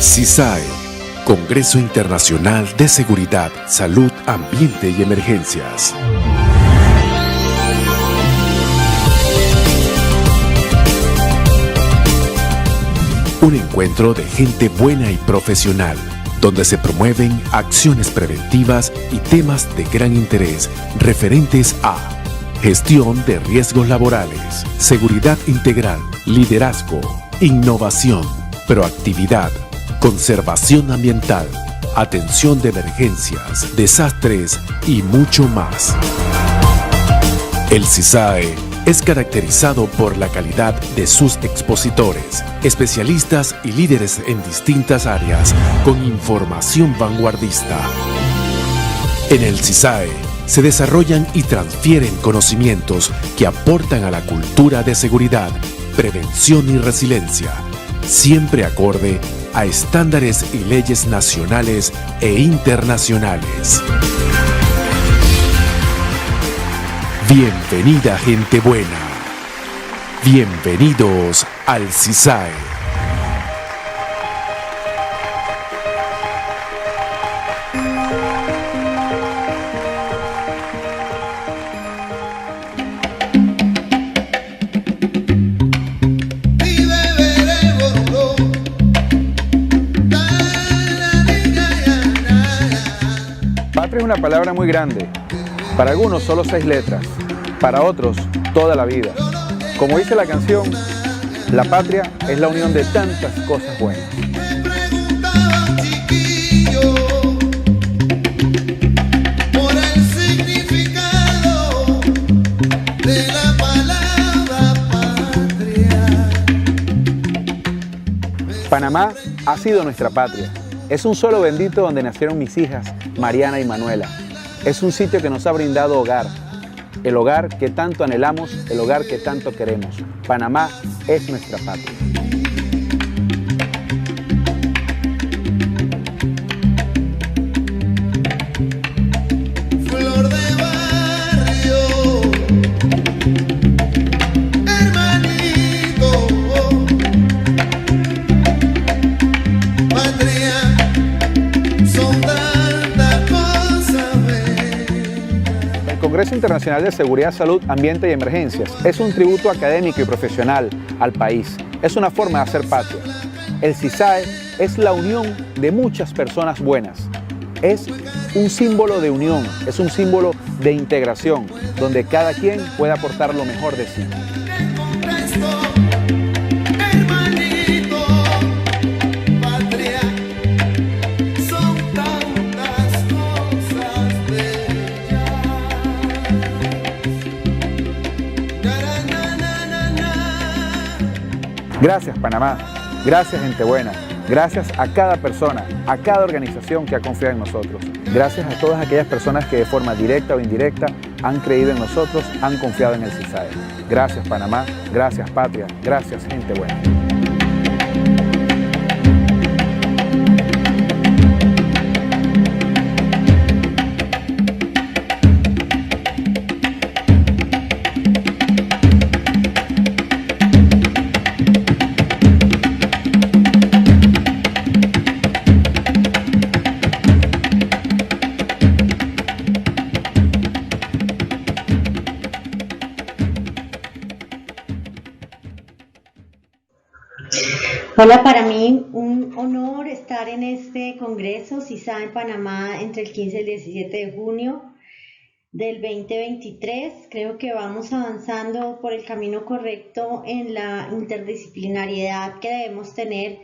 CISAE, Congreso Internacional de Seguridad, Salud, Ambiente y Emergencias. Un encuentro de gente buena y profesional, donde se promueven acciones preventivas y temas de gran interés referentes a gestión de riesgos laborales, seguridad integral, liderazgo, innovación, proactividad, conservación ambiental, atención de emergencias, desastres y mucho más. El CISAE es caracterizado por la calidad de sus expositores, especialistas y líderes en distintas áreas con información vanguardista. En el CISAE se desarrollan y transfieren conocimientos que aportan a la cultura de seguridad, prevención y resiliencia, siempre acorde a estándares y leyes nacionales e internacionales. Bienvenida gente buena. Bienvenidos al CISAE. Patria es una palabra muy grande. Para algunos solo 6 letras, para otros toda la vida. Como dice la canción, la patria es la unión de tantas cosas buenas. Panamá ha sido nuestra patria. Es un suelo bendito donde nacieron mis hijas, Mariana y Manuela. Es un sitio que nos ha brindado hogar, el hogar que tanto anhelamos, el hogar que tanto queremos. Panamá es nuestra patria. Flor de barrio, hermanito, patria, son tantas cosas. El Congreso Internacional de Seguridad, Salud, Ambiente y Emergencias es un tributo académico y profesional al país. Es una forma de hacer patria. El CISAE es la unión de muchas personas buenas. Es un símbolo de unión, es un símbolo de integración, donde cada quien puede aportar lo mejor de sí. Hermanito, patria, son tantas cosas bellas. Gracias Panamá, gracias gente buena, gracias a cada persona, a cada organización que ha confiado en nosotros. Gracias a todas aquellas personas que de forma directa o indirecta han creído en nosotros, han confiado en el CISAE. Gracias Panamá, gracias patria, gracias gente buena. Hola, para mí un honor estar en este congreso CISAE en Panamá entre el 15 y el 17 de junio del 2023. Creo que vamos avanzando por el camino correcto en la interdisciplinariedad que debemos tener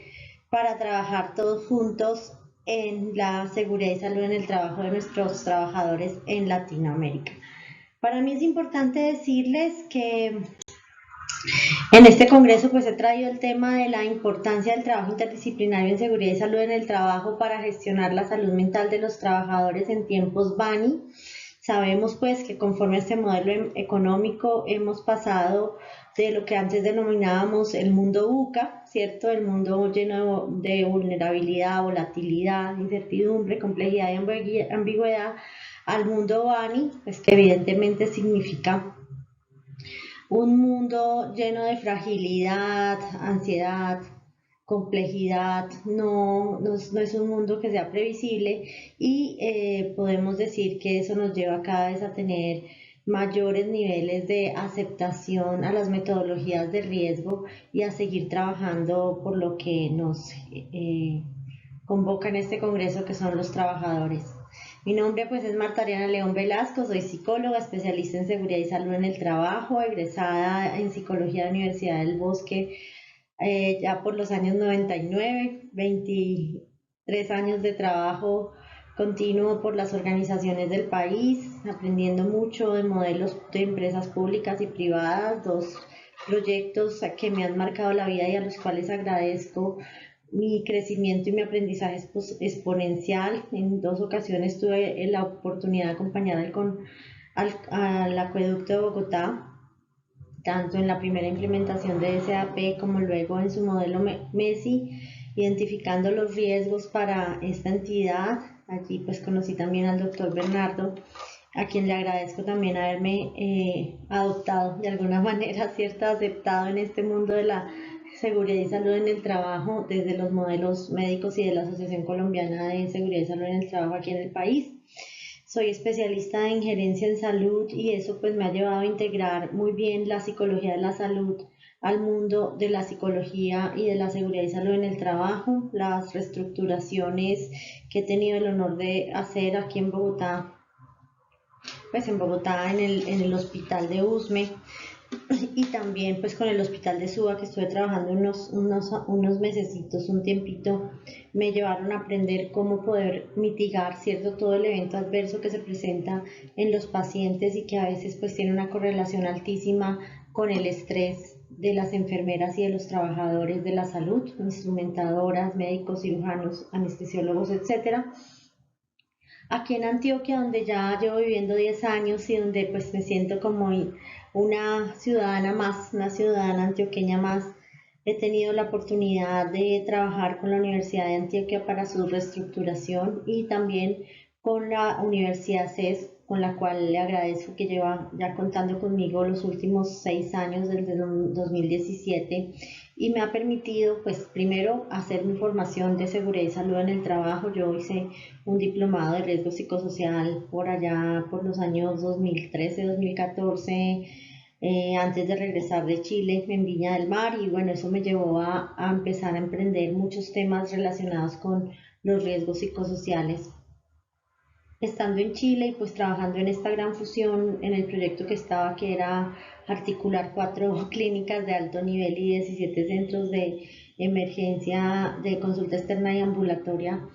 para trabajar todos juntos en la seguridad y salud en el trabajo de nuestros trabajadores en Latinoamérica. Para mí es importante decirles que en este congreso pues he traído el tema de la importancia del trabajo interdisciplinario en seguridad y salud en el trabajo para gestionar la salud mental de los trabajadores en tiempos BANI. Sabemos pues que conforme a este modelo económico hemos pasado de lo que antes denominábamos el mundo VUCA, ¿cierto? El mundo lleno de vulnerabilidad, volatilidad, incertidumbre, complejidad y ambigüedad, al mundo BANI, pues que evidentemente significa un mundo lleno de fragilidad, ansiedad, complejidad, no es un mundo que sea previsible y podemos decir que eso nos lleva cada vez a tener mayores niveles de aceptación a las metodologías de riesgo y a seguir trabajando por lo que nos convoca en este congreso, que son los trabajadores. Mi nombre pues es Marta Ariana León Velasco, soy psicóloga, especialista en seguridad y salud en el trabajo, egresada en psicología de la Universidad del Bosque ya por los años 99, 23 años de trabajo continuo por las organizaciones del país, aprendiendo mucho de modelos de empresas públicas y privadas, dos proyectos que me han marcado la vida y a los cuales agradezco mi crecimiento y mi aprendizaje exponencial. En dos ocasiones tuve la oportunidad de acompañar al acueducto de Bogotá, tanto en la primera implementación de SAP como luego en su modelo MESI, identificando los riesgos para esta entidad. Allí pues conocí también al doctor Bernardo, a quien le agradezco también haberme adoptado de alguna manera, ¿cierto?, aceptado en este mundo de la seguridad y salud en el trabajo desde los modelos médicos y de la Asociación Colombiana de Seguridad y Salud en el Trabajo aquí en el país. Soy especialista en gerencia en salud y eso pues me ha llevado a integrar muy bien la psicología de la salud al mundo de la psicología y de la seguridad y salud en el trabajo. Las reestructuraciones que he tenido el honor de hacer aquí en Bogotá, pues en Bogotá en el hospital de Usme y también pues con el hospital de Suba, que estuve trabajando unos mesecitos, un tiempito, me llevaron a aprender cómo poder mitigar, ¿cierto?, todo el evento adverso que se presenta en los pacientes y que a veces pues tiene una correlación altísima con el estrés de las enfermeras y de los trabajadores de la salud, instrumentadoras, médicos, cirujanos, anestesiólogos, etcétera. Aquí en Antioquia, donde ya llevo viviendo 10 años y donde pues me siento como una ciudadana más, una ciudadana antioqueña más, he tenido la oportunidad de trabajar con la Universidad de Antioquia para su reestructuración y también con la Universidad CES, con la cual le agradezco que lleva ya contando conmigo los últimos 6 años desde 2017 y me ha permitido pues primero hacer mi formación de seguridad y salud en el trabajo. Yo hice un diplomado de riesgo psicosocial por allá por los años 2013-2014, antes de regresar de Chile en Viña del Mar, y bueno, eso me llevó a empezar a emprender muchos temas relacionados con los riesgos psicosociales. Estando en Chile y pues trabajando en esta gran fusión en el proyecto que estaba, que era articular 4 clínicas de alto nivel y 17 centros de emergencia de consulta externa y ambulatoria,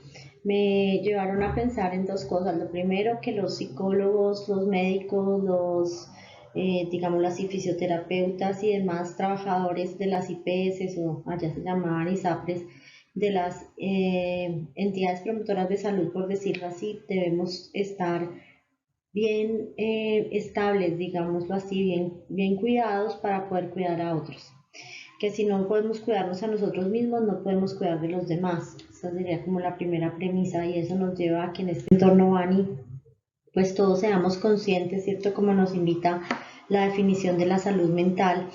me llevaron a pensar en dos cosas. Lo primero, que los psicólogos, los médicos, digamos las fisioterapeutas y demás trabajadores de las IPS, o allá se llamaban ISAPRES, de las entidades promotoras de salud, por decirlo así, debemos estar bien estables, digámoslo así, bien cuidados para poder cuidar a otros. Que si no podemos cuidarnos a nosotros mismos, no podemos cuidar de los demás. Esa sería como la primera premisa, y eso nos lleva a que en este entorno Bani, pues todos seamos conscientes, ¿cierto?, como nos invita la definición de la salud mental,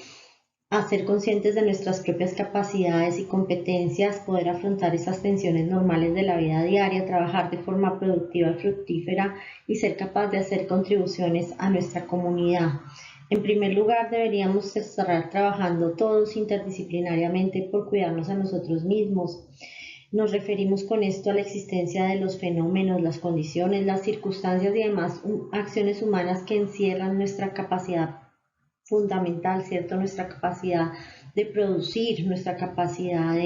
a ser conscientes de nuestras propias capacidades y competencias, poder afrontar esas tensiones normales de la vida diaria, trabajar de forma productiva y fructífera y ser capaz de hacer contribuciones a nuestra comunidad. En primer lugar, deberíamos estar trabajando todos interdisciplinariamente por cuidarnos a nosotros mismos. Nos referimos con esto a la existencia de los fenómenos, las condiciones, las circunstancias y demás acciones humanas que encierran nuestra capacidad fundamental, ¿cierto?, nuestra capacidad de producir, nuestra capacidad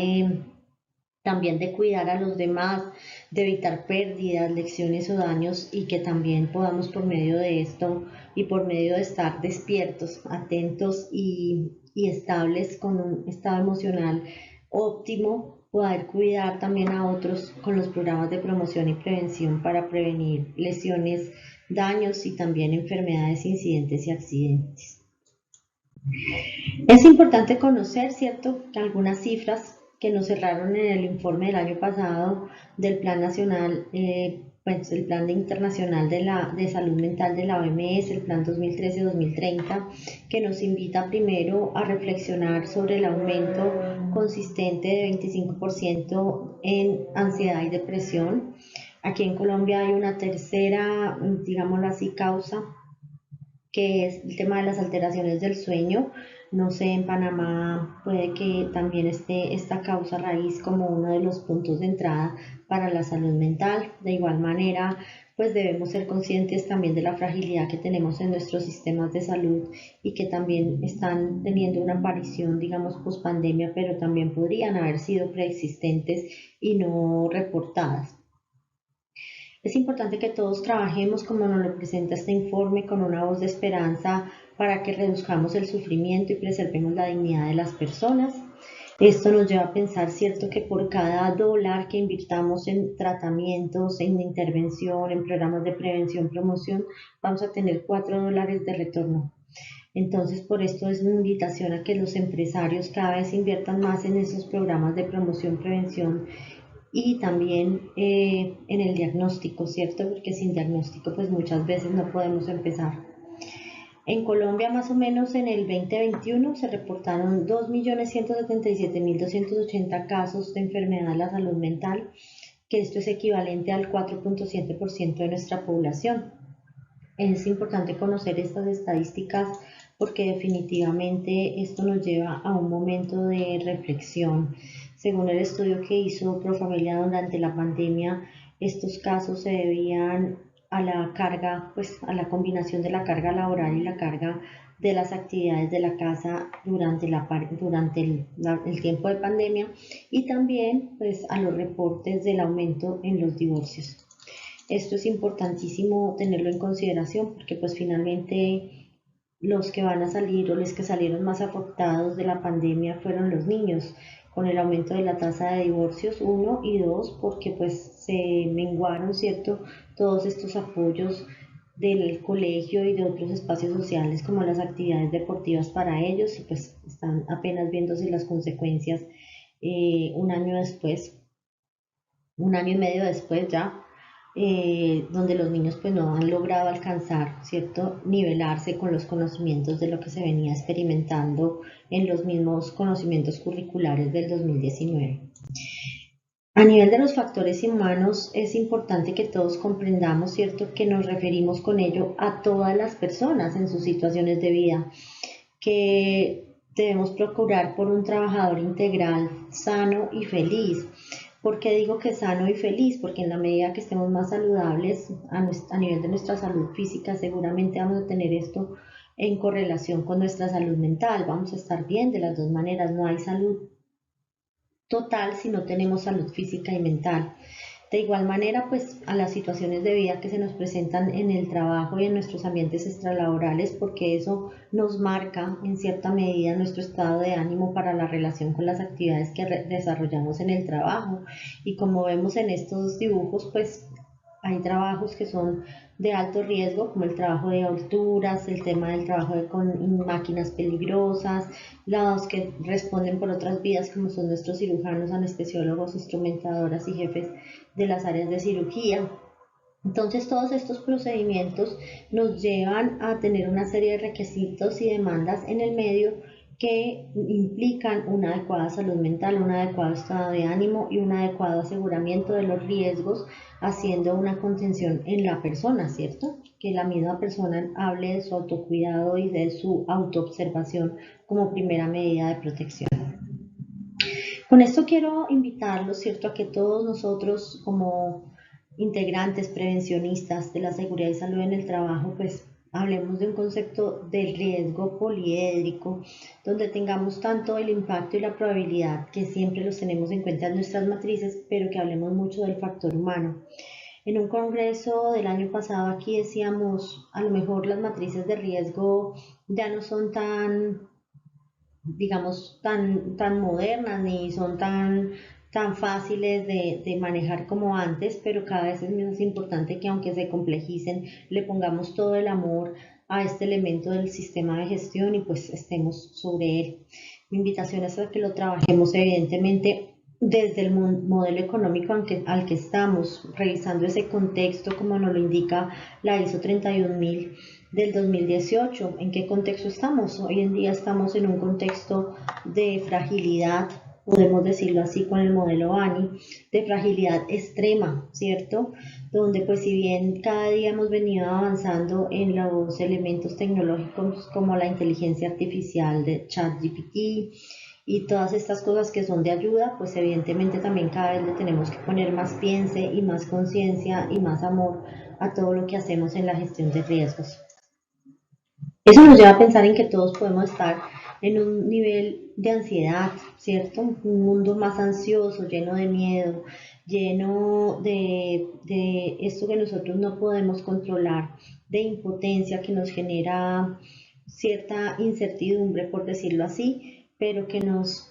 también de cuidar a los demás, de evitar pérdidas, lecciones o daños, y que también podamos por medio de esto y por medio de estar despiertos, atentos y estables con un estado emocional óptimo, poder cuidar también a otros con los programas de promoción y prevención para prevenir lesiones, daños y también enfermedades, incidentes y accidentes. Es importante conocer, ¿cierto?, que algunas cifras que nos cerraron en el informe del año pasado del Plan Nacional pues, el Plan Internacional de Salud Mental de la OMS, el Plan 2013-2030, que nos invita primero a reflexionar sobre el aumento consistente de 25% en ansiedad y depresión. Aquí en Colombia hay una tercera, digámoslo así, causa, que es el tema de las alteraciones del sueño. No sé, en Panamá puede que también esté esta causa raíz como uno de los puntos de entrada para la salud mental. De igual manera, pues debemos ser conscientes también de la fragilidad que tenemos en nuestros sistemas de salud y que también están teniendo una aparición, digamos, post pandemia, pero también podrían haber sido preexistentes y no reportadas. Es importante que todos trabajemos como nos lo presenta este informe, con una voz de esperanza para que reduzcamos el sufrimiento y preservemos la dignidad de las personas. Esto nos lleva a pensar, cierto, que por cada dólar que invirtamos en tratamientos, en intervención, en programas de prevención, promoción, vamos a tener $4 de retorno. Entonces, por esto es una invitación a que los empresarios cada vez inviertan más en esos programas de promoción, prevención y también en el diagnóstico, ¿cierto? Porque sin diagnóstico pues muchas veces no podemos empezar. En Colombia más o menos en el 2021 se reportaron 2.177.280 casos de enfermedad de la salud mental, que esto es equivalente al 4.7% de nuestra población. Es importante conocer estas estadísticas porque definitivamente esto nos lleva a un momento de reflexión. Según el estudio que hizo Profamilia durante la pandemia, estos casos se debían a la carga, pues a la combinación de la carga laboral y la carga de las actividades de la casa durante el tiempo de pandemia, y también pues a los reportes del aumento en los divorcios. Esto es importantísimo tenerlo en consideración porque pues finalmente los que van a salir o los que salieron más afectados de la pandemia fueron los niños, con el aumento de la tasa de divorcios, uno, y dos, porque pues se menguaron, ¿cierto?, todos estos apoyos del colegio y de otros espacios sociales como las actividades deportivas para ellos, y pues están apenas viéndose las consecuencias un año después, un año y medio después ya, donde los niños pues no han logrado alcanzar, ¿cierto?, nivelarse con los conocimientos de lo que se venía experimentando en los mismos conocimientos curriculares del 2019. A nivel de los factores humanos es importante que todos comprendamos, ¿cierto?, que nos referimos con ello a todas las personas en sus situaciones de vida, que debemos procurar por un trabajador integral, sano y feliz. ¿Por qué digo que sano y feliz? Porque en la medida que estemos más saludables a nivel de nuestra salud física, seguramente vamos a tener esto en correlación con nuestra salud mental. Vamos a estar bien de las dos maneras. No hay salud total si no tenemos salud física y mental. De igual manera, pues a las situaciones de vida que se nos presentan en el trabajo y en nuestros ambientes extralaborales, porque eso nos marca en cierta medida nuestro estado de ánimo para la relación con las actividades que desarrollamos en el trabajo. Y como vemos en estos dibujos, pues hay trabajos que son de alto riesgo, como el trabajo de alturas, el tema del trabajo con máquinas peligrosas, los que responden por otras vías, como son nuestros cirujanos, anestesiólogos, instrumentadoras y jefes de las áreas de cirugía. Entonces, todos estos procedimientos nos llevan a tener una serie de requisitos y demandas en el medio que implican una adecuada salud mental, un adecuado estado de ánimo y un adecuado aseguramiento de los riesgos, haciendo una contención en la persona, ¿cierto? Que la misma persona hable de su autocuidado y de su autoobservación como primera medida de protección. Con esto quiero invitarlos, ¿cierto?, a que todos nosotros como integrantes prevencionistas de la seguridad y salud en el trabajo, pues hablemos de un concepto del riesgo poliédrico, donde tengamos tanto el impacto y la probabilidad, que siempre los tenemos en cuenta en nuestras matrices, pero que hablemos mucho del factor humano. En un congreso del año pasado aquí decíamos, a lo mejor las matrices de riesgo ya no son tan, digamos, tan modernas ni son tan fáciles de manejar como antes, pero cada vez es más importante que, aunque se complejicen, le pongamos todo el amor a este elemento del sistema de gestión y pues estemos sobre él. Mi invitación es a que lo trabajemos evidentemente desde el modelo económico al que estamos, revisando ese contexto como nos lo indica la ISO 31000 del 2018. ¿En qué contexto estamos? Hoy en día estamos en un contexto de fragilidad, podemos decirlo así con el modelo ANI, de fragilidad extrema, ¿cierto? Donde pues si bien cada día hemos venido avanzando en los elementos tecnológicos como la inteligencia artificial de ChatGPT, y todas estas cosas que son de ayuda, pues evidentemente también cada vez le tenemos que poner más piense y más conciencia y más amor a todo lo que hacemos en la gestión de riesgos. Eso nos lleva a pensar en que todos podemos estar en un nivel de ansiedad, ¿cierto? Un mundo más ansioso, lleno de miedo, lleno de esto que nosotros no podemos controlar, de impotencia que nos genera cierta incertidumbre, por decirlo así, pero que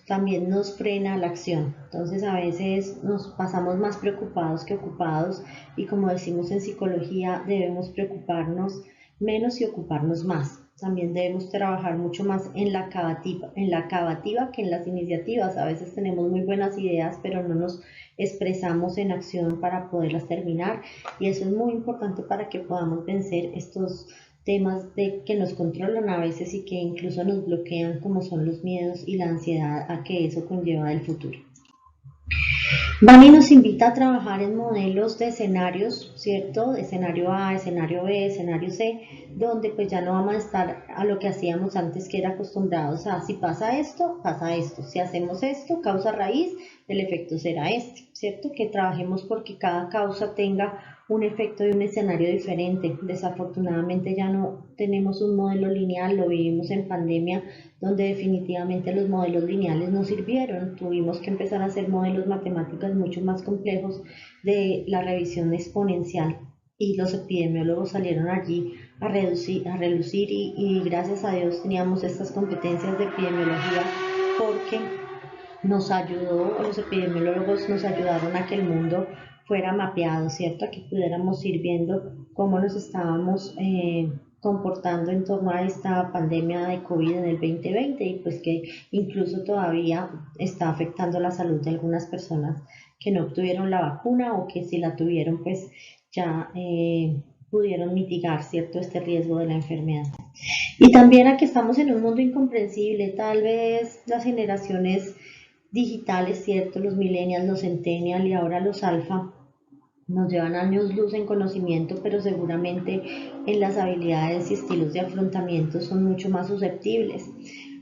también nos frena la acción. Entonces a veces nos pasamos más preocupados que ocupados y como decimos en psicología, debemos preocuparnos menos y ocuparnos más. También debemos trabajar mucho más en la acabativa que en las iniciativas. A veces tenemos muy buenas ideas, pero no nos expresamos en acción para poderlas terminar. Y eso es muy importante para que podamos vencer estos temas que nos controlan a veces y que incluso nos bloquean, como son los miedos y la ansiedad a que eso conlleva del futuro. Bani nos invita a trabajar en modelos de escenarios, ¿cierto? Escenario A, escenario B, escenario C, donde pues ya no vamos a estar a lo que hacíamos antes, que era acostumbrados a si pasa esto, si hacemos esto, causa raíz, el efecto será este, ¿cierto? Que trabajemos porque cada causa tenga un efecto y un escenario diferente. Desafortunadamente ya no tenemos un modelo lineal, lo vivimos en pandemia, donde definitivamente los modelos lineales no sirvieron. Tuvimos que empezar a hacer modelos matemáticos mucho más complejos de la revisión exponencial y los epidemiólogos salieron allí a relucir y gracias a Dios teníamos estas competencias de epidemiología porque los epidemiólogos nos ayudaron a que el mundo fuera mapeado, ¿cierto? A que pudiéramos ir viendo cómo nos estábamos comportando en torno a esta pandemia de COVID en el 2020 y pues que incluso todavía está afectando la salud de algunas personas que no obtuvieron la vacuna o que si la tuvieron pues ya pudieron mitigar, ¿cierto?, este riesgo de la enfermedad. Y también a que estamos en un mundo incomprensible, tal vez las generaciones digitales, ¿cierto? Los millennials, los centennials y ahora los alfa nos llevan años luz en conocimiento, pero seguramente en las habilidades y estilos de afrontamiento son mucho más susceptibles.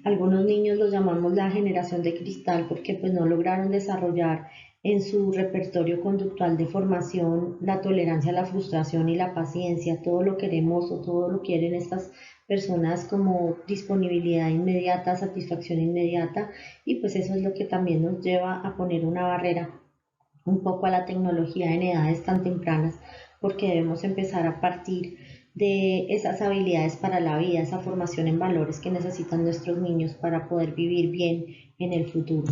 Algunos niños los llamamos la generación de cristal porque pues no lograron desarrollar en su repertorio conductual de formación la tolerancia a la frustración y la paciencia. Todo lo queremos o todo lo quieren estas personas como disponibilidad inmediata, satisfacción inmediata y pues eso es lo que también nos lleva a poner una barrera un poco a la tecnología en edades tan tempranas porque debemos empezar a partir de esas habilidades para la vida, esa formación en valores que necesitan nuestros niños para poder vivir bien en el futuro.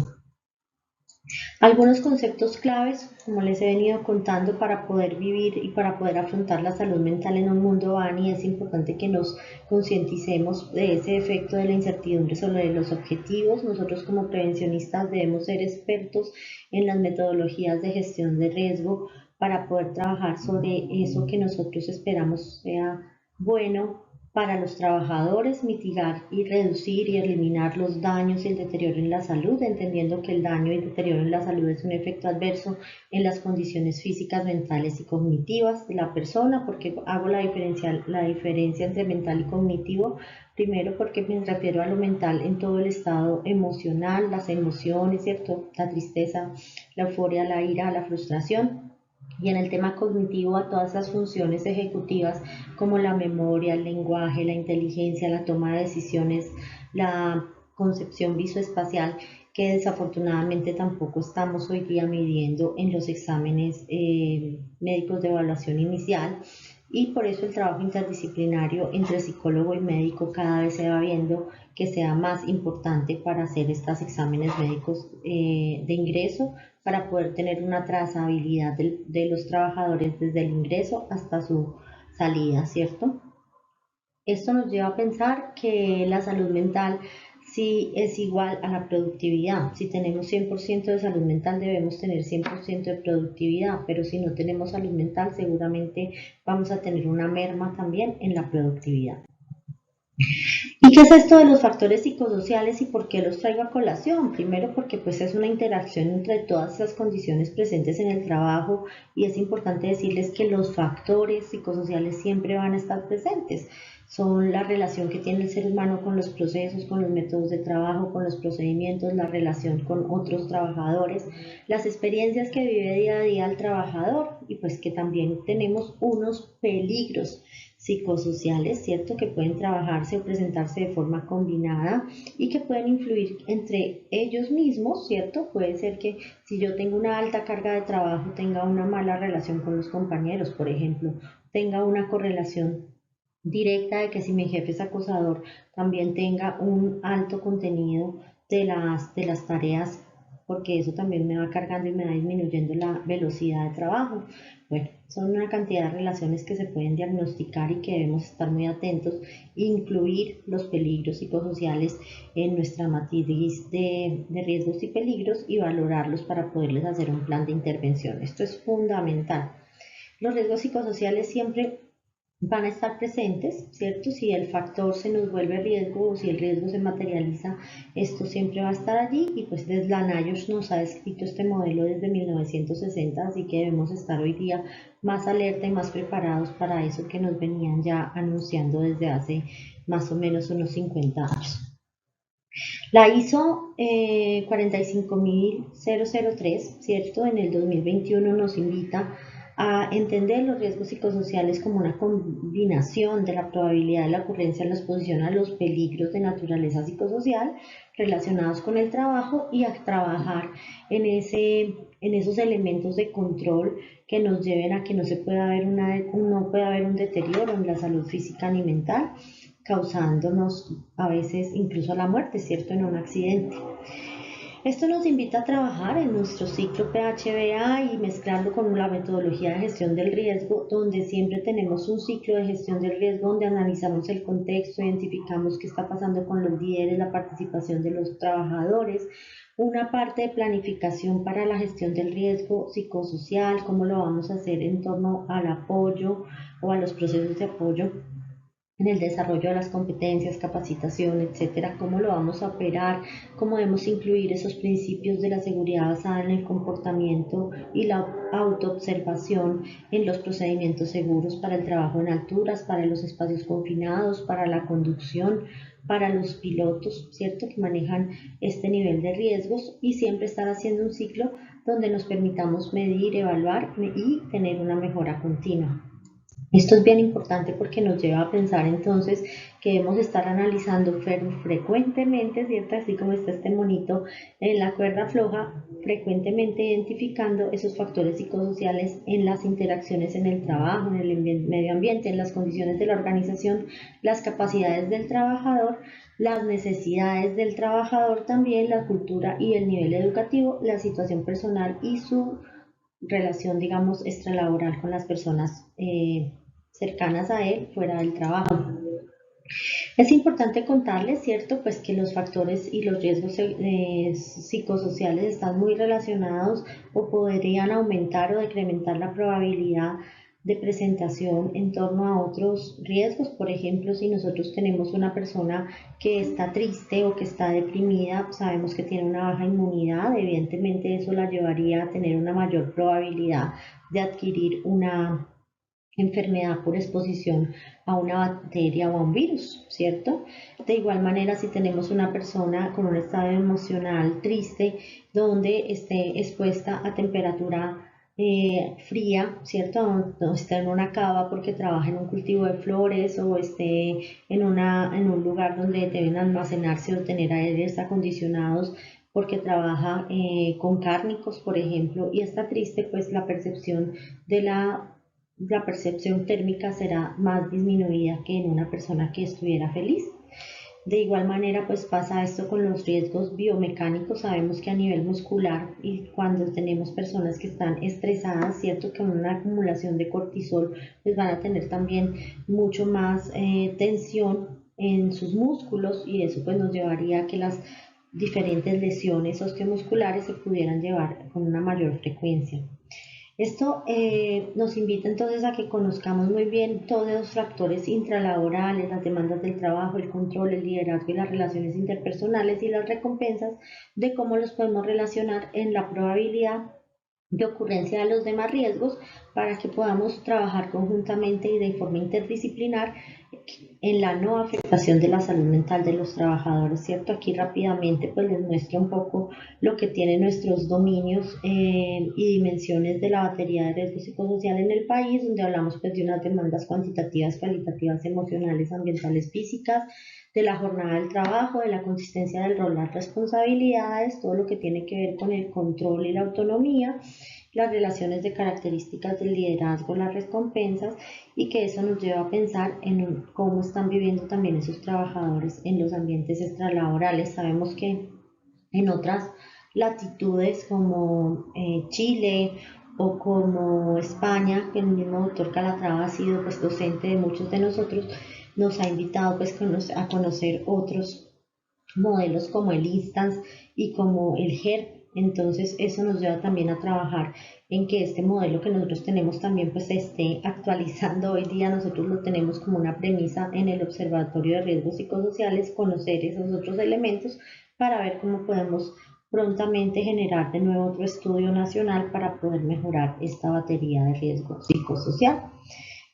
Algunos conceptos claves, como les he venido contando, para poder vivir y para poder afrontar la salud mental en un mundo Bani, es importante que nos concienticemos de ese efecto de la incertidumbre sobre los objetivos. Nosotros como prevencionistas debemos ser expertos en las metodologías de gestión de riesgo para poder trabajar sobre eso que nosotros esperamos sea bueno para los trabajadores, mitigar y reducir y eliminar los daños y el deterioro en la salud, entendiendo que el daño y el deterioro en la salud es un efecto adverso en las condiciones físicas, mentales y cognitivas de la persona. Porque hago la diferencia entre mental y cognitivo. Primero porque me refiero a lo mental en todo el estado emocional, las emociones, ¿cierto? La tristeza, la euforia, la ira, la frustración. Y en el tema cognitivo a todas las funciones ejecutivas como la memoria, el lenguaje, la inteligencia, la toma de decisiones, la concepción visoespacial, que desafortunadamente tampoco estamos hoy día midiendo en los exámenes médicos de evaluación inicial. Y por eso el trabajo interdisciplinario entre psicólogo y médico cada vez se va viendo que sea más importante para hacer estos exámenes médicos de ingreso, para poder tener una trazabilidad de los trabajadores desde el ingreso hasta su salida, ¿cierto? Esto nos lleva a pensar que la salud mental, si es igual a la productividad. Si tenemos 100% de salud mental, debemos tener 100% de productividad, pero si no tenemos salud mental, seguramente vamos a tener una merma también en la productividad. ¿Y qué es esto de los factores psicosociales y por qué los traigo a colación? Primero porque pues es una interacción entre todas las condiciones presentes en el trabajo y es importante decirles que los factores psicosociales siempre van a estar presentes. Son la relación que tiene el ser humano con los procesos, con los métodos de trabajo, con los procedimientos, la relación con otros trabajadores, las experiencias que vive día a día el trabajador y pues que también tenemos unos peligros psicosociales, ¿cierto? Que pueden trabajarse o presentarse de forma combinada y que pueden influir entre ellos mismos, ¿cierto? Puede ser que si yo tengo una alta carga de trabajo, tenga una mala relación con los compañeros, por ejemplo, tenga una correlación directa de que si mi jefe es acosador, también tenga un alto contenido de las tareas, porque eso también me va cargando y me va disminuyendo la velocidad de trabajo. Bueno, son una cantidad de relaciones que se pueden diagnosticar y que debemos estar muy atentos, incluir los peligros psicosociales en nuestra matriz de riesgos y peligros y valorarlos para poderles hacer un plan de intervención. Esto es fundamental. Los riesgos psicosociales siempre van a estar presentes, ¿cierto? Si el factor se nos vuelve riesgo o si el riesgo se materializa, esto siempre va a estar allí y pues desde NIOSH nos ha descrito este modelo desde 1960, así que debemos estar hoy día más alerta y más preparados para eso que nos venían ya anunciando desde hace más o menos unos 50 años. La ISO 45003, ¿cierto? En el 2021 nos invita a entender los riesgos psicosociales como una combinación de la probabilidad de la ocurrencia en la exposición a los peligros de naturaleza psicosocial relacionados con el trabajo y a trabajar en esos elementos de control que nos lleven a que no pueda haber un deterioro en la salud física ni mental, causándonos a veces incluso la muerte, ¿cierto?, en un accidente. Esto nos invita a trabajar en nuestro ciclo PHBA y mezclarlo con la metodología de gestión del riesgo, donde siempre tenemos un ciclo de gestión del riesgo donde analizamos el contexto, identificamos qué está pasando con los líderes, la participación de los trabajadores, una parte de planificación para la gestión del riesgo psicosocial, cómo lo vamos a hacer en torno al apoyo o a los procesos de apoyo en el desarrollo de las competencias, capacitación, etcétera, cómo lo vamos a operar, cómo debemos incluir esos principios de la seguridad basada en el comportamiento y la autoobservación en los procedimientos seguros para el trabajo en alturas, para los espacios confinados, para la conducción, para los pilotos, ¿cierto?, que manejan este nivel de riesgos y siempre estar haciendo un ciclo donde nos permitamos medir, evaluar y tener una mejora continua. Esto es bien importante porque nos lleva a pensar entonces que debemos estar analizando frecuentemente, ¿cierto? Así como está este monito en la cuerda floja, frecuentemente identificando esos factores psicosociales en las interacciones en el trabajo, en el medio ambiente, en las condiciones de la organización, las capacidades del trabajador, las necesidades del trabajador también, la cultura y el nivel educativo, la situación personal y su relación, digamos, extralaboral con las personas cercanas a él fuera del trabajo. Es importante contarles, ¿cierto?, pues que los factores y los riesgos psicosociales están muy relacionados o podrían aumentar o decrementar la probabilidad de presentación en torno a otros riesgos. Por ejemplo, si nosotros tenemos una persona que está triste o que está deprimida, sabemos que tiene una baja inmunidad, evidentemente eso la llevaría a tener una mayor probabilidad de adquirir una enfermedad por exposición a una bacteria o a un virus, ¿cierto? De igual manera, si tenemos una persona con un estado emocional triste, donde esté expuesta a temperatura fría, ¿cierto? No esté en una cava porque trabaja en un cultivo de flores o esté en un lugar donde deben almacenarse o tener aires acondicionados porque trabaja con cárnicos, por ejemplo, y está triste, pues la percepción térmica será más disminuida que en una persona que estuviera feliz. De igual manera, pues pasa esto con los riesgos biomecánicos. Sabemos que a nivel muscular y cuando tenemos personas que están estresadas, cierto, que con una acumulación de cortisol, pues van a tener también mucho más tensión en sus músculos y eso pues nos llevaría a que las diferentes lesiones osteomusculares se pudieran llevar con una mayor frecuencia. Esto nos invita entonces a que conozcamos muy bien todos los factores intralaborales, las demandas del trabajo, el control, el liderazgo y las relaciones interpersonales y las recompensas, de cómo los podemos relacionar en la probabilidad de ocurrencia de los demás riesgos para que podamos trabajar conjuntamente y de forma interdisciplinar en la no afectación de la salud mental de los trabajadores, ¿cierto? Aquí rápidamente pues les muestro un poco lo que tienen nuestros dominios y dimensiones de la batería de riesgo psicosocial en el país, donde hablamos pues de unas demandas cuantitativas, cualitativas, emocionales, ambientales, físicas, de la jornada del trabajo, de la consistencia del rol, las responsabilidades, todo lo que tiene que ver con el control y la autonomía, las relaciones de características del liderazgo, las recompensas, y que eso nos lleva a pensar en cómo están viviendo también esos trabajadores en los ambientes extralaborales. Sabemos que en otras latitudes como Chile o como España, que el mismo doctor Calatrava ha sido pues docente de muchos de nosotros, nos ha invitado pues a conocer otros modelos como el Instance y como el HERP. Entonces eso nos lleva también a trabajar en que este modelo que nosotros tenemos también pues se esté actualizando. Hoy día nosotros lo tenemos como una premisa en el Observatorio de Riesgos Psicosociales, conocer esos otros elementos para ver cómo podemos prontamente generar de nuevo otro estudio nacional para poder mejorar esta batería de riesgo psicosocial.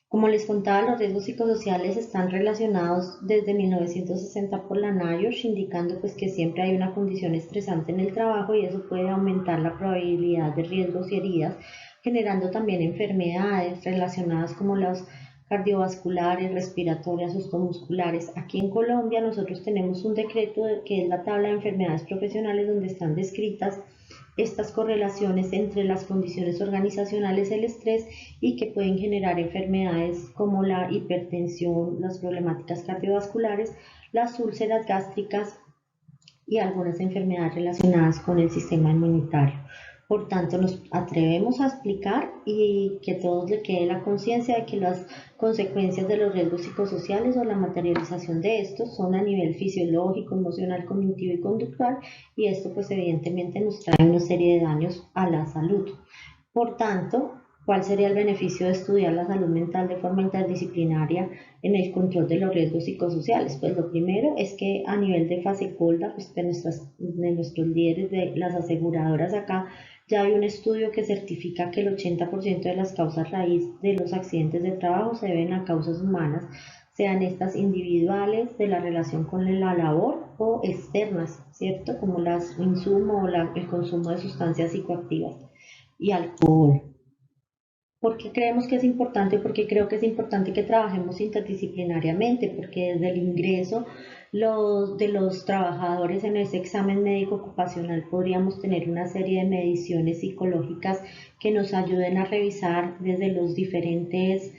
Como les contaba, los riesgos psicosociales están relacionados desde 1960 por la NIOSH, indicando pues que siempre hay una condición estresante en el trabajo y eso puede aumentar la probabilidad de riesgos y heridas, generando también enfermedades relacionadas como las cardiovasculares, respiratorias, osteomusculares. Aquí en Colombia nosotros tenemos un decreto que es la tabla de enfermedades profesionales donde están descritas estas correlaciones entre las condiciones organizacionales, el estrés y que pueden generar enfermedades como la hipertensión, las problemáticas cardiovasculares, las úlceras gástricas y algunas enfermedades relacionadas con el sistema inmunitario. Por tanto, nos atrevemos a explicar y que a todos le quede la conciencia de que las consecuencias de los riesgos psicosociales o la materialización de estos son a nivel fisiológico, emocional, cognitivo y conductual, y esto pues evidentemente nos trae una serie de daños a la salud. Por tanto, ¿cuál sería el beneficio de estudiar la salud mental de forma interdisciplinaria en el control de los riesgos psicosociales? Pues lo primero es que a nivel de FASECOLDA, pues de nuestros líderes de las aseguradoras acá, ya hay un estudio que certifica que el 80% de las causas raíz de los accidentes de trabajo se deben a causas humanas, sean estas individuales, de la relación con la labor o externas, ¿cierto? Como las insumos o el consumo de sustancias psicoactivas y alcohol. ¿Por qué creemos que es importante? Porque creo que es importante que trabajemos interdisciplinariamente, porque desde el ingreso de los trabajadores en ese examen médico ocupacional podríamos tener una serie de mediciones psicológicas que nos ayuden a revisar desde los diferentes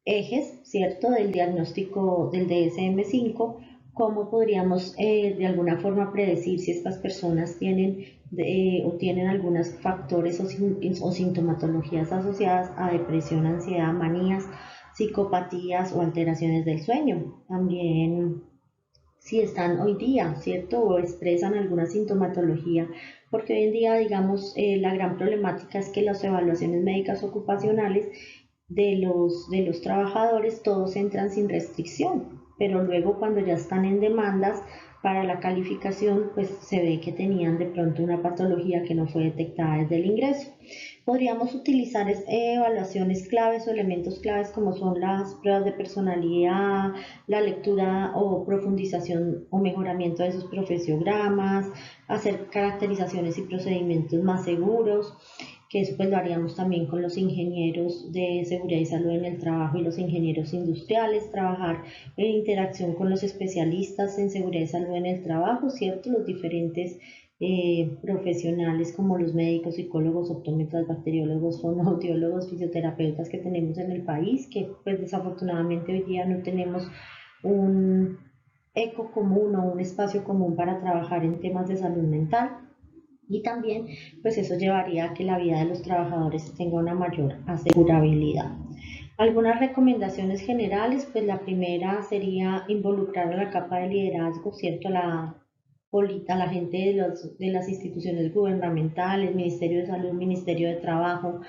ejes, ¿cierto?, del diagnóstico del DSM-5, cómo podríamos de alguna forma predecir si estas personas tienen o tienen algunos factores o sintomatologías asociadas a depresión, ansiedad, manías, psicopatías o alteraciones del sueño. También si están hoy día, ¿cierto? O expresan alguna sintomatología, porque hoy en día, digamos, la gran problemática es que las evaluaciones médicas ocupacionales de los trabajadores todos entran sin restricción, pero luego cuando ya están en demandas para la calificación, pues se ve que tenían de pronto una patología que no fue detectada desde el ingreso. Podríamos utilizar evaluaciones claves o elementos claves como son las pruebas de personalidad, la lectura o profundización o mejoramiento de sus profesiogramas, hacer caracterizaciones y procedimientos más seguros, que eso pues lo haríamos también con los ingenieros de seguridad y salud en el trabajo y los ingenieros industriales, trabajar en interacción con los especialistas en seguridad y salud en el trabajo, ¿cierto? Los diferentes profesionales como los médicos, psicólogos, optómetras, bacteriólogos, fonoaudiólogos, fisioterapeutas que tenemos en el país, que pues desafortunadamente hoy día no tenemos un eco común o un espacio común para trabajar en temas de salud mental. Y también pues eso llevaría a que la vida de los trabajadores tenga una mayor asegurabilidad. Algunas recomendaciones generales, pues la primera sería involucrar a la capa de liderazgo, ¿cierto? A la gente de las instituciones gubernamentales, Ministerio de Salud, Ministerio de Trabajo,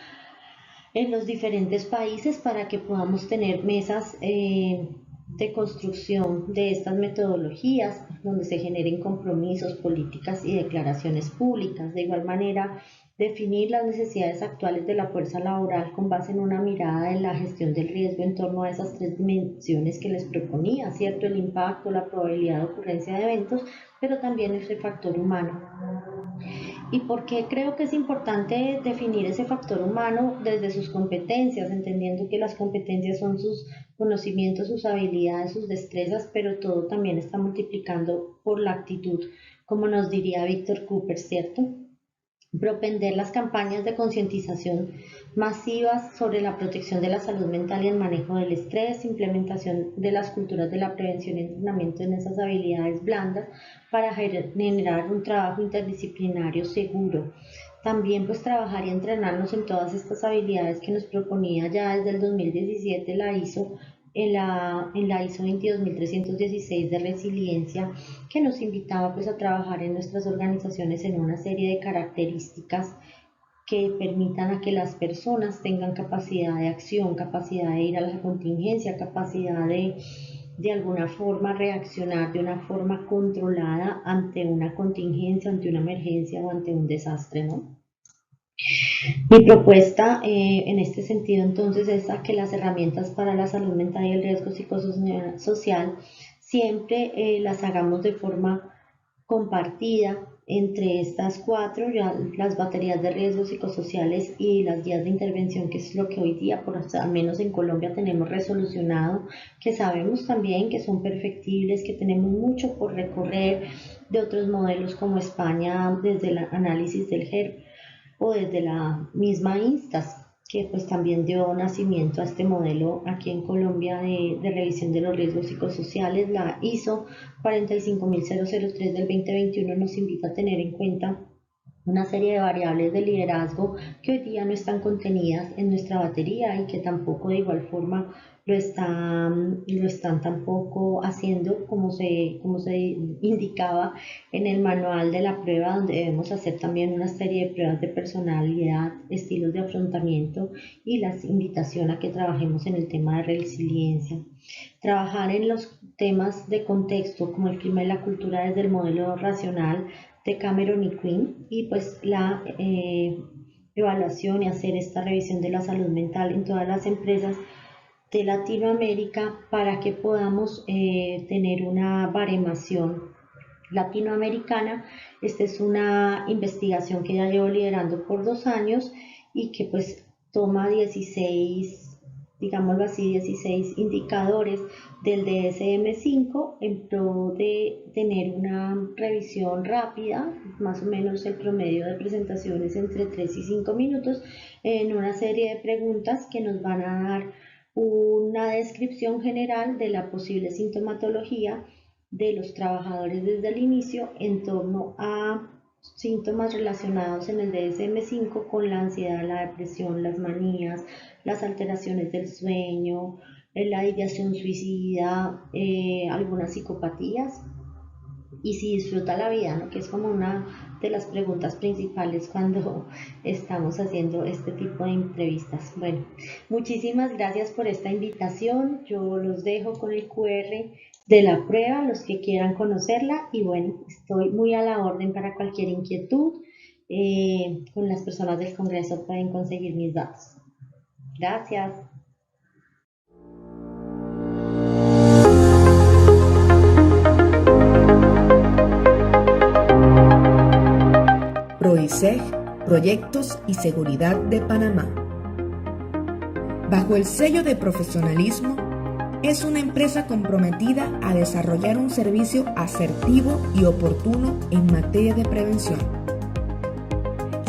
en los diferentes países para que podamos tener mesas de construcción de estas metodologías, donde se generen compromisos, políticas y declaraciones públicas. De igual manera, definir las necesidades actuales de la fuerza laboral con base en una mirada de la gestión del riesgo en torno a esas tres dimensiones que les proponía, ¿cierto? El impacto, la probabilidad de ocurrencia de eventos, pero también ese factor humano. ¿Y por qué creo que es importante definir ese factor humano desde sus competencias, entendiendo que las competencias son sus conocimientos, sus habilidades, sus destrezas, pero todo también está multiplicando por la actitud, como nos diría Víctor Cooper, ¿cierto? Propender las campañas de concientización masivas sobre la protección de la salud mental y el manejo del estrés, implementación de las culturas de la prevención y entrenamiento en esas habilidades blandas para generar un trabajo interdisciplinario seguro. También pues trabajar y entrenarnos en todas estas habilidades que nos proponía ya desde el 2017 la ISO en la ISO 22316 de resiliencia, que nos invitaba pues a trabajar en nuestras organizaciones en una serie de características que permitan a que las personas tengan capacidad de acción, capacidad de ir a la contingencia, capacidad de alguna forma reaccionar de una forma controlada ante una contingencia, ante una emergencia o ante un desastre, ¿no? Mi propuesta en este sentido entonces es a que las herramientas para la salud mental y el riesgo psicosocial siempre las hagamos de forma compartida entre estas cuatro, ya las baterías de riesgos psicosociales y las guías de intervención, que es lo que hoy día, al menos en Colombia, tenemos resolucionado, que sabemos también que son perfectibles, que tenemos mucho por recorrer de otros modelos como España desde el análisis del GERB o desde la misma INSTAS, que pues también dio nacimiento a este modelo aquí en Colombia de revisión de los riesgos psicosociales. La ISO 45003 del 2021 nos invita a tener en cuenta una serie de variables de liderazgo que hoy día no están contenidas en nuestra batería y que tampoco de igual forma lo están tampoco haciendo como se indicaba en el manual de la prueba, donde debemos hacer también una serie de pruebas de personalidad, estilos de afrontamiento y la invitación a que trabajemos en el tema de resiliencia. Trabajar en los temas de contexto como el clima y la cultura desde el modelo racional de Cameron y Quinn, y pues la evaluación y hacer esta revisión de la salud mental en todas las empresas de Latinoamérica para que podamos tener una baremación latinoamericana. Esta es una investigación que ya llevo liderando por 2 años y que pues toma 16, digámoslo así, 16 indicadores del DSM-5 en pro de tener una revisión rápida, más o menos el promedio de presentaciones entre 3 y 5 minutos, en una serie de preguntas que nos van a dar una descripción general de la posible sintomatología de los trabajadores desde el inicio en torno a síntomas relacionados en el DSM-5 con la ansiedad, la depresión, las manías, las alteraciones del sueño, la ideación suicida, algunas psicopatías, y si disfruta la vida, ¿no? Que es como una de las preguntas principales cuando estamos haciendo este tipo de entrevistas. Bueno, muchísimas gracias por esta invitación. Yo los dejo con el QR de la prueba, los que quieran conocerla, y bueno, estoy muy a la orden para cualquier inquietud. Con las personas del Congreso pueden conseguir mis datos. Gracias. PROISEG, Proyectos y Seguridad de Panamá. Bajo el sello de profesionalismo, es una empresa comprometida a desarrollar un servicio asertivo y oportuno en materia de prevención.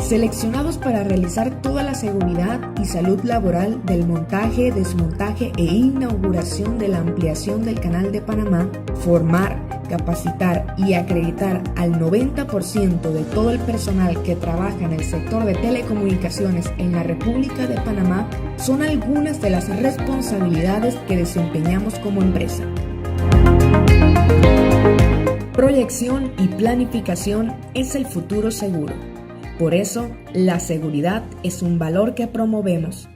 Seleccionados para realizar toda la seguridad y salud laboral del montaje, desmontaje e inauguración de la ampliación del Canal de Panamá, formar capacitar y acreditar al 90% de todo el personal que trabaja en el sector de telecomunicaciones en la República de Panamá son algunas de las responsabilidades que desempeñamos como empresa. Proyección y planificación es el futuro seguro. Por eso, la seguridad es un valor que promovemos.